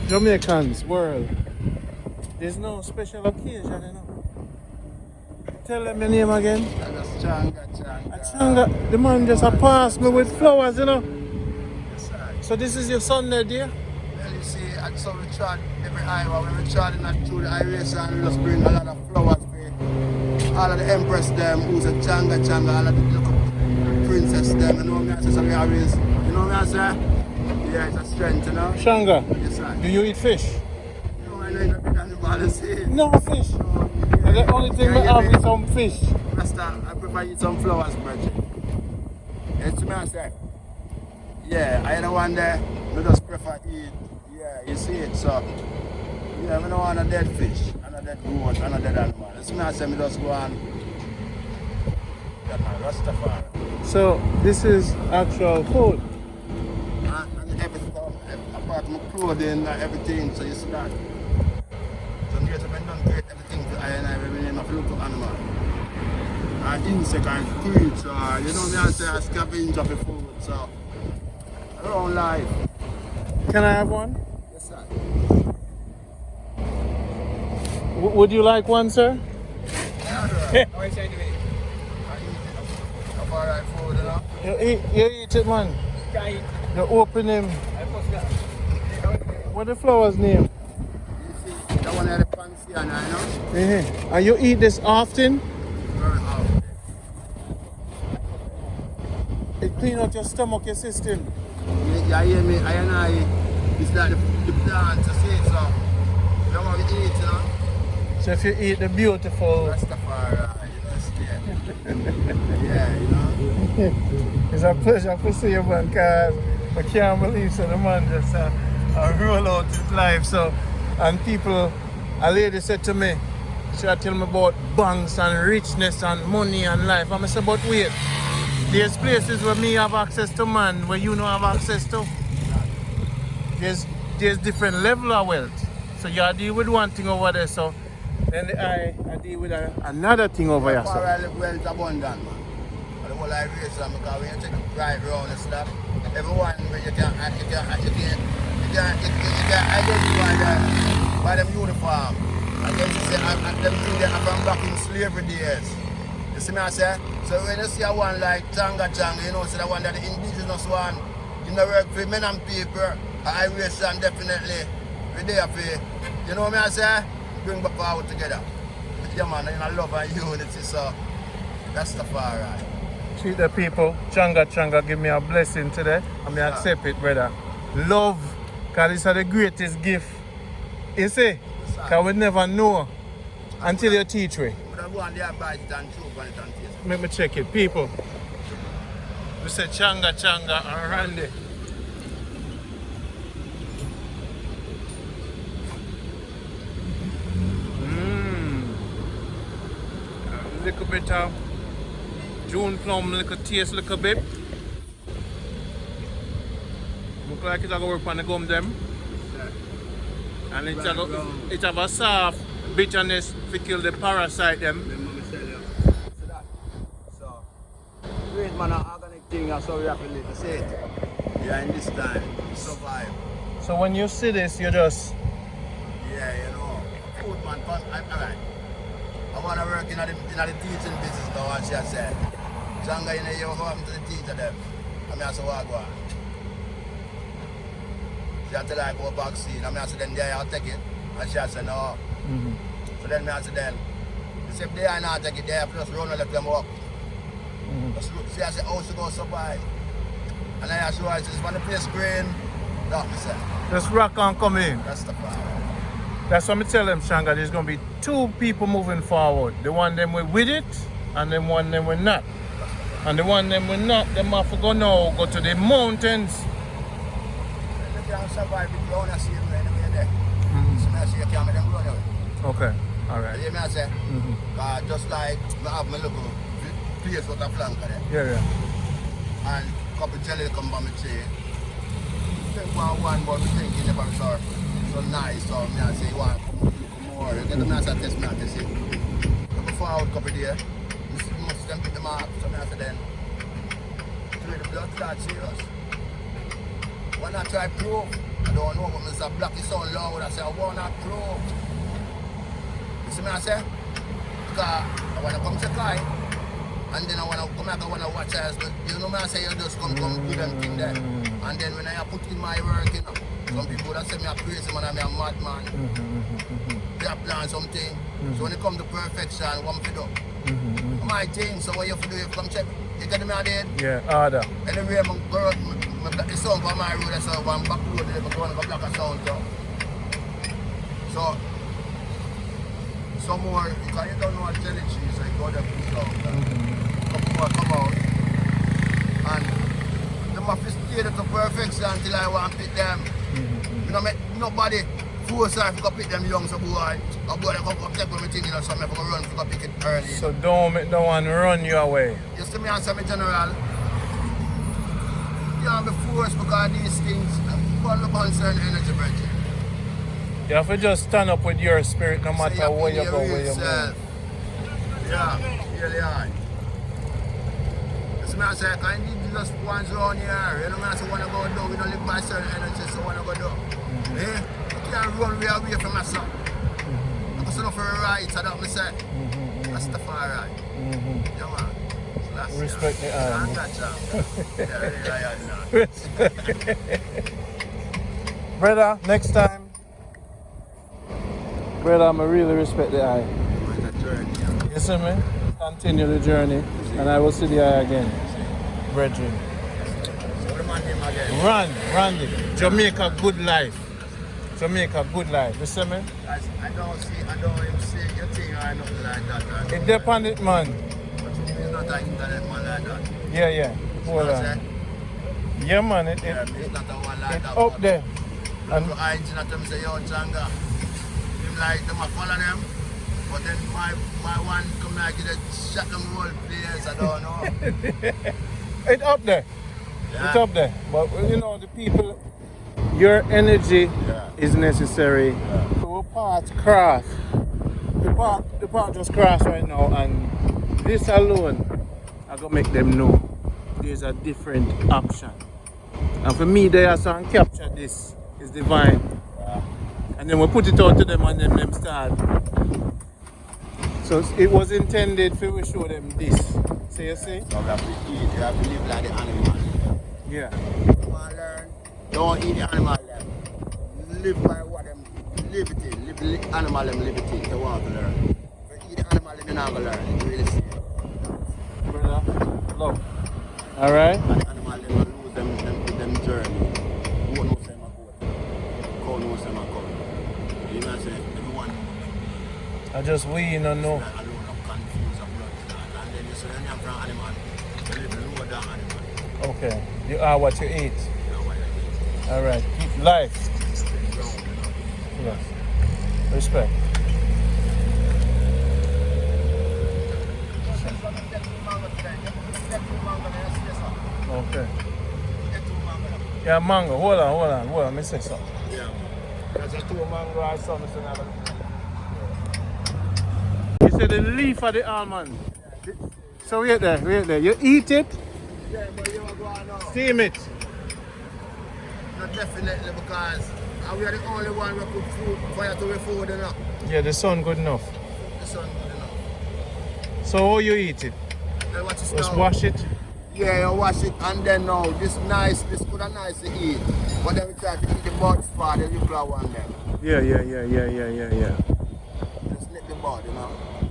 Jamaicans, world. There's no special occasion, you know. Tell them your name again. That's Changa Changa. Changa, the man just passed me with flowers, you know. Yes, sir. So this is your Sunday, dear? Well, you see, and so we tried every highway. When we tried in through the highways and we just bring a lot of flowers for all of the empress them who's a Changa Changa, all of the little princess them, you know what I say? So we always, you know what I say? Yeah, it's a strength, you know? Changa, Yes, sir. do you eat fish? No, I know you're not animal to see. No fish. No, The only thing we have is some fish. Rasta, I prefer eat some flowers, brethren. It's me I say. Yeah, I don't want there, I just prefer eat. Yeah, you see it, so. Yeah, I don't want a dead fish, and a dead goat, and a dead animal. It's me I say, I just go on. Yeah, man, Rastafari. So this is actual food. And everything, apart from clothing and everything, so you see that. So I'm here to bend down create everything for I and I, we name of local animal. And insect and creature, you know me I say, a scavenger for food, so. Around life. Can I have one? Yes, sir. Would you like one, sir? Yeah, how are you saying to me? I eat it. Of alright food, you know? You eat it, man. Can eat. You open him. What the flower's name? You see, that one had a fancy and I know? Yeah. And you eat this often? Very often. It clean out your stomach, your system. You hear me? I and I, it's like the plant, you see it, so. You know what we eat, you know? So if you eat the beautiful... Rastafari, you know, yeah, you know? It's a pleasure to see you, man, because I can't believe so the man just roll out his life. So, and people, a lady said to me, she tell me about banks and richness and money and life. And I said, but wait, there's places where me have access to, man, where you don't have access to. There's different level of wealth. So you deal with one thing over there, so then I deal with another thing over here. So. Wealth abundant, man. The whole life is because when you take a ride around and stuff, everyone you can identify them by them uniform. And then you say, and them think they have back in slavery days. You see me I say? So when you see a one like Changa Changa, you know, so the one that the indigenous one, you know, work for men and people, Irish definitely, we there for, you know what I say? Bring back forward together. Yeah man, in love and unity, so that's the far right. Treat the people, Changa Changa, give me a blessing today. I may accept it, brother. Love, because it's the greatest gift. You see? Because we never know until you teach me. Let me check it. People, we say Changa Changa and Randy. A little bit of June plum, little taste, little bit. Look like it's going to work on the gum them. And it have a soft bitterness to kill the parasite them. So, great man, an organic thing, that's how we have to live. That's it. Yeah, in this time, survive. So when you see this, you just... Yeah, you know, food man, alright. I want to work in the teaching business now, and she said, Changa, you know, you go to the teacher them. And I said, what go on? She said, I go vaccine. And I said, then there I'll take it. And she said, no. So then I said, then, she said, they are not take it, they have to just run and let them walk. She said, how she go survive? And I asked her, she said, when the place green, no, I said. Just rock and come in. That's the problem. That's what I tell them, Changa, there's going to be two people moving forward. The one them with it, and the one them with not. And the one them with not, them have to go now, go to the mountains. They can't survive if you don't see them anyway there. So I say you can't make them go anyway. Okay, all right. You hear me I say? Just like I have my little place with a flank there. Yeah. And a couple of jelly come from my tree. Think one, but we think you never saw so nice, so I say you want to come more. You get them nice and test me out, you see. Come forward a couple there. You must them pick them up. So I say then, to the blood clot serious. Why not try proof? I don't know, but Mr. Black is so loud. I say, I want a clue. You see me, I say? Because I want to come to Kai. And then I want to come back, I want to watch us. But you know me, I say, you just come do them thing there. And then when I put in my work, you know, some people that say me a crazy man, I'm a madman. They have planned something. So when it comes to perfection, what to do? My thing, so what you have to do, you come check. You get me out there? Yeah, order. Anyway, I'm going to the sound for my road, so I'm back road, I'm going to block a sound. So some more, because you don't know what jelly cheese, so you go there push out. Come out. And they must stay to perfection until I want to pick them. You know, nobody force her to pick them young, so boy, a boy come take everything, you know, so I'm going to run to pick it early. So don't make no one run you away. You see me answer me general. You can't be forced because of these things fall upon certain energy, Bridget. You have to just stand up with your spirit no matter So where you go, where you self. move. Yeah, really hard. You see me answer, I need just ones around here. You know me I say, want to go do, we don't live by certain energy, so want to go do. Eh? You can't run away from myself. I'm going for a right, so that's what I say. That's the far right. Yeah, man. Respect the arm. Brother, next time. Brother, I'm really respect the eye. You see me? Continue the journey and I will see the eye again. Brethren. Run, Randy. Jamaica Good Life. Jamaica Good Life. You see me? I don't even see your thing or nothing like that. It depends it, man. It's not an internet man like that. Yeah. Hold on. Yeah, man. It's not a one like that. Up there. And I say, yo, Changa. Him like them, I follow them. But then my one come like they shut them whole players, I don't know. It's up there. Yeah. It's up there. But you know the people, your energy is necessary. So path cross. The path just cross right now and this alone I gonna make them know there's a different option. And for me they are saying capture this is divine. And then we put it out to them and then them start. So it was intended for we show them this. So you see? So we have to eat, you have to live like the animal. Yeah. You want to learn, don't eat the animal them. Live by what them live it in. Live the animal them live it in. You want to learn. If you eat the animal them, you're not going to learn. You really see it. Brother, love. Alright? And the animal them will lose them journey. Who knows them are good? Cow knows them are good. You know what I'm saying? Everyone I just we don't know. alone of confused of blood. And then you say when you're from animal, you live lower than animal. Okay. You are what you eat. You know what I mean? Alright. Keep life. Yes. Respect. Okay. Yeah, mango. Hold on. Let me say something. Yeah. There's a 2 mango or something. You said the leaf of the almond. So wait there. You eat it, Yeah, but you are going now. steam it. Not definitely because we are the only one who put food fire to the food enough. Yeah, the sun good enough. The sun good enough. So how you eat it? Then what is Just now? wash it. Yeah, you wash it and then now this could have nice to eat. But then we try to eat the buds part, the little one then. Yeah. Just let the bud, you know.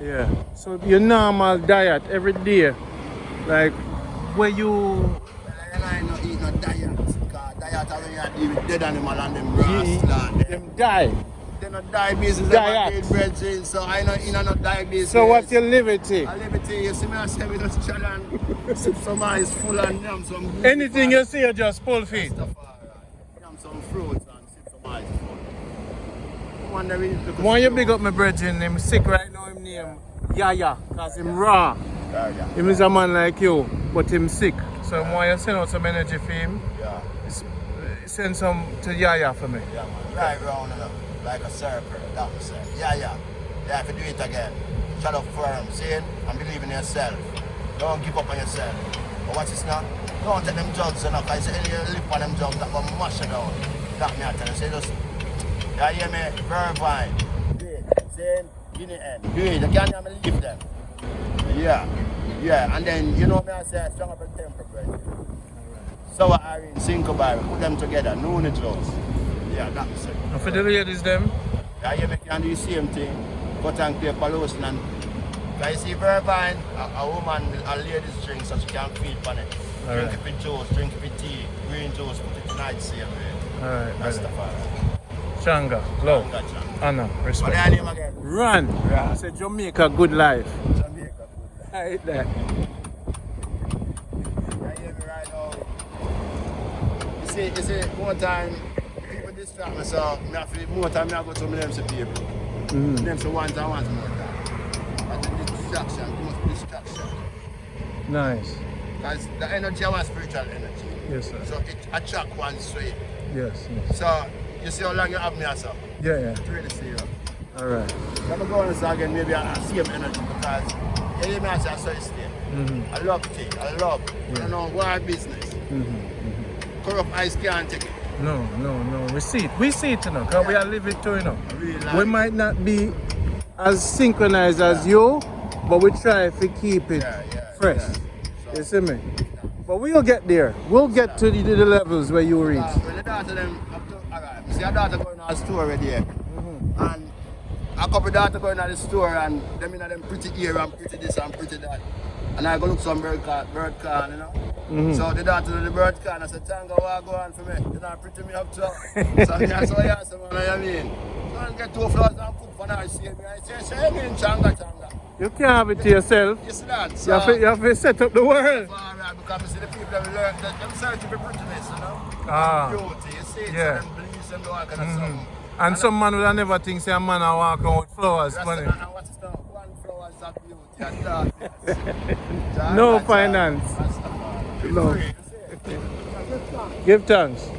Yeah. So your normal diet every day, like where you And I not eat no diet. Because diet are when you deal with dead animal and them grassland. them die. They not diabetes, Diet. they not bread in, so I not eat no diabetes. So what's your liberty? I live it you see me I say we just chill and sip some ice full and yam some good Anything you see, you just pull feet. stuff. Yam some fruits and sip some ice full. Wonder we look When you big up my brethren, him sick right now, him name Yaya, cause him raw. Yeah. Him is a man like you, but him sick. So when you send out some energy for him, Yeah. send some to Yaya for me. Yeah, man. Right round enough. Like a circle, that was it. Yeah. You have to do it again. Shut up firm, see? And believe in yourself. Don't give up on yourself. But watch this now. Don't take them drugs enough. I say, you live on them drugs that will mash it down. That me I tell you. Say just, you hear me? Very fine. Great. Same, guinea hen. Great. You can't even leave them. Yeah. Yeah. And then, you know me I say, strong up a temper bread. Sour iron, synchronization, put them together, no noodles. Yeah, that's it. And for the ladies them? Yeah, you can do the same thing. Cut and paper lotion and you see very fine, a woman, a lady's drink so she can feed on it. Drink it with juice, drink it with tea, green juice, put it tonight same way. Alright, that's the part. Changa, love, Changa, Changa. honor, respect. What's your name again? Run! Yeah. Say Jamaica Good Life. Jamaica Good Life. Right there. You hear me right now? You see, more time, people distract me, so more time I go to my names to people. Names to once and once more time. And the distraction, too much distraction. Nice. Because the energy was spiritual energy. Yes, sir. So it attracts one straight. Yes. So you see how long you have me as well? Yeah. It's really serious. Alright. Let me go on this again, maybe I see him energy because you hear me as I saw it stay. I love it. I love. I don't know why business. Corrupt eyes can't take it. No. We see it, you know, because we are living too, you know. Really We might not be as synchronized as you, but we try to keep it fresh. So, You see me? But we'll get there. We'll get to the levels where you reach. when the daughter them up to alright, see a daughter going to the store already here. And a couple daughter going to the store and them in them pretty ear and pretty this and pretty that. And I go look some bird can, you know. So the daughter of the bird can, I said, Changa, what go on for me? You know, pretty me up to. So I said, man, what I mean? So I get 2 flowers and cook for now, see me. I say, I mean, Changa. You can't have it to yourself. You see that? So you have to set up the world. Alright, because you see the people that learn, them searching for prettiness, you know. Beauty, you see it, Yeah. so them bleach and all kind of stuff. And some man would never think say a man a walk on with flowers. Funny. And what's the one flower is that beauty and that. No finance. No. Give thanks.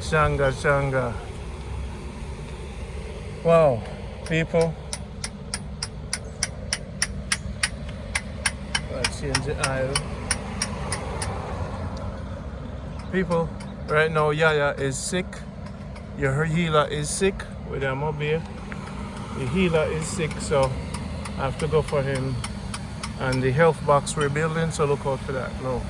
Changa. Wow, people. Let's change the aisle. People, right now Yaya is sick. Your healer is sick. With them up here. The healer is sick, so I have to go for him. And the health box we're building, so look out for that. No.